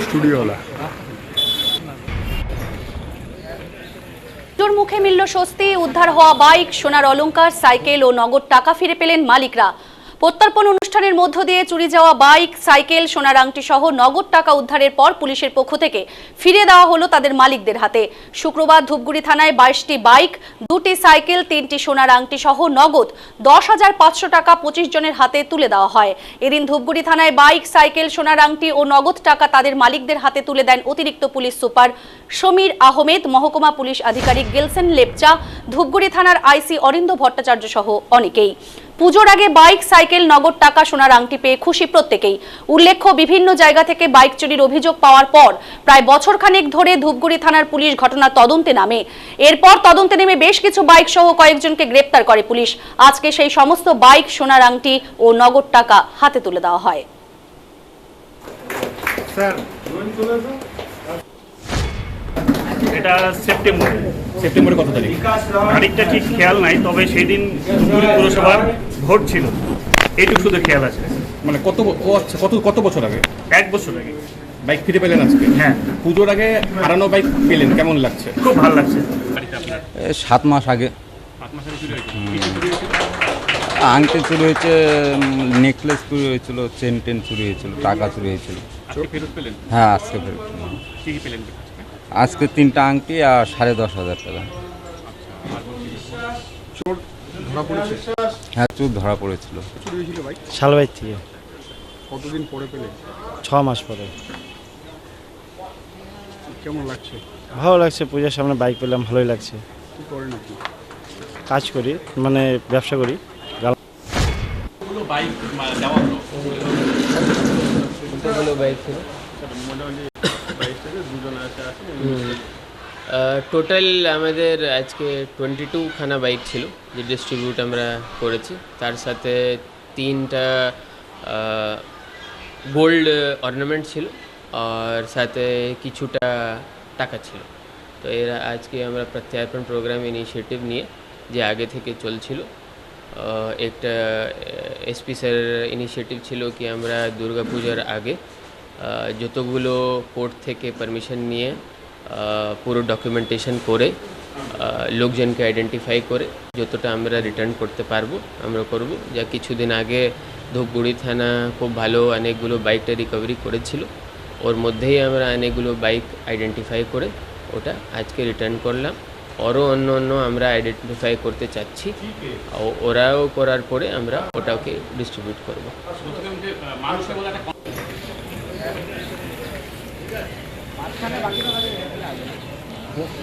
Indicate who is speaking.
Speaker 1: স্টুডিওওয়ালা।
Speaker 2: তোর মুখে মিলল স্বস্তি, উদ্ধার হওয়া বাইক, সোনার অলংকার, সাইকেল ও নগদ টাকা ফিরে পেলেন মালিকরা। প্রত্যর্পণ অনুষ্ঠানের মধ্য দিয়ে চুরি যাওয়া বাইক, সাইকেল, সোনার আংটি সহ নগদ টাকা উদ্ধারের পর পুলিশের পক্ষ থেকে ফিরে দেওয়া হলো তাদের মালিকদের হাতে। শুক্রবার ধূপগুড়ি থানায় 22টি বাইক, 2টি সাইকেল, 3টি সোনার আংটি সহ নগদ 10,500 টাকা 25 জনের হাতে তুলে দেওয়া হয়। এদিন ধূপগুড়ি থানায় বাইক, সাইকেল, সোনার আংটি ও নগদ টাকা তাদের মালিকদের হাতে তুলে দেন অতিরিক্ত পুলিশ সুপার সমীর আহমেদ, মহকুমা পুলিশ আধিকারিক গেলসেন লেপচা, ধূপগুড়ি থানার আইসি অরিন্দ ভট্টাচার্য সহ অনেকেই। পুজোর আগে বাইক, সাইকেল, নগদ টাকা, সোনার আংটি পেয়ে খুশি প্রত্যেকেই। উল্লেখ্য, বিভিন্ন জায়গা থেকে বাইক চুরির অভিযোগ পাওয়ার পর প্রায় বছরখানেক ধরে ধূপগুড়ি থানার পুলিশ ঘটনা তদন্তে নামে। এরপর তদন্তে নেমে বেশ কিছু বাইক সহ কয়েকজনকে গ্রেপ্তার করে পুলিশ। আজকে সেই সমস্ত বাইক, সোনার আংটি ও নগদ টাকা হাতে তুলে দেওয়া হয়।
Speaker 3: এটা সেপ্টেম্বরে কত তারিখ তারিখটা ঠিক খেয়াল নাই, তবে সেই দিন ধূপগুড়ি পুরসভার ভোট ছিল, এইটুকু শুধু খেয়াল আছে।
Speaker 4: মানে কত বছর আগে?
Speaker 3: 1 বছর আগে
Speaker 4: বাইক ফিরে পেলেন আজকে?
Speaker 3: হ্যাঁ।
Speaker 4: পুজোর আগে হারানো বাইক পেলেন, কেমন লাগছে?
Speaker 3: খুব ভালো লাগছে।
Speaker 5: 7 মাস আগে
Speaker 3: 5 মাস আগে চুরি হয়েছে। কিছু চুরি হয়েছে,
Speaker 5: আংটি চুরি হয়েছে, নেকলেস চুরি হয়েছিল, চেন চুরি হয়েছিল, টাকা চুরি হয়েছিল।
Speaker 3: আজকে ফেরত পেলেন?
Speaker 5: হ্যাঁ, আজকে ফেরত পেলাম।
Speaker 3: কি কি পেলেন?
Speaker 5: আজকে 3টা আংটি আর 10,500 টাকা।
Speaker 1: চোর ধরা পড়েছে?
Speaker 5: হ্যাঁ, চোর ধরা পড়েছিল।
Speaker 1: চুরি হয়েছিল বাইক?
Speaker 6: শালবাড়ি থেকে।
Speaker 1: কতদিন পরে পেলে?
Speaker 6: 6 মাস পরে।
Speaker 1: কেমন লাগছে?
Speaker 6: ভালো লাগছে, পূজার সামনে বাইক পেলাম, ভালোই লাগছে।
Speaker 1: কি করেন আপনি?
Speaker 6: কাজ করি, মানে ব্যবসা করি।
Speaker 7: টোটাল আমাদের আজকে 22 খানা বাইক ছিল, যে ডিস্ট্রিবিউট আমরা করেছি। তার সাথে 3টা গোল্ড অর্নামেন্ট ছিল, আর সাথে কিছুটা টাকা ছিল। তো এরা আজকে আমরা প্রত্যার্পণ প্রোগ্রাম ইনিশিয়েটিভ নিয়ে, যে আগে থেকে চলছিল, একটা এসপি স্যার ইনিশিয়েটিভ ছিল কি আমরা দুর্গাপূজার আগে যতগুলো কোর্ট থেকে পারমিশন নিয়ে পুরো ডকুমেন্টেশন করে লোকজনকে আইডেন্টিফাই করে যতটা আমরা রিটার্ন করতে পারবো আমরা করব। যা কিছুদিন আগে ধূপগুড়ি থানা খুব ভালো অনেকগুলো বাইকটা রিকভারি করেছিল, ওর মধ্যেই আমরা অনেকগুলো বাইক আইডেন্টিফাই করে ওটা আজকে রিটার্ন করলাম। আরও অন্য আমরা আইডেন্টিফাই করতে চাচ্ছি, ওরাও করার পরে আমরা ওটাকে ডিস্ট্রিবিউট করব।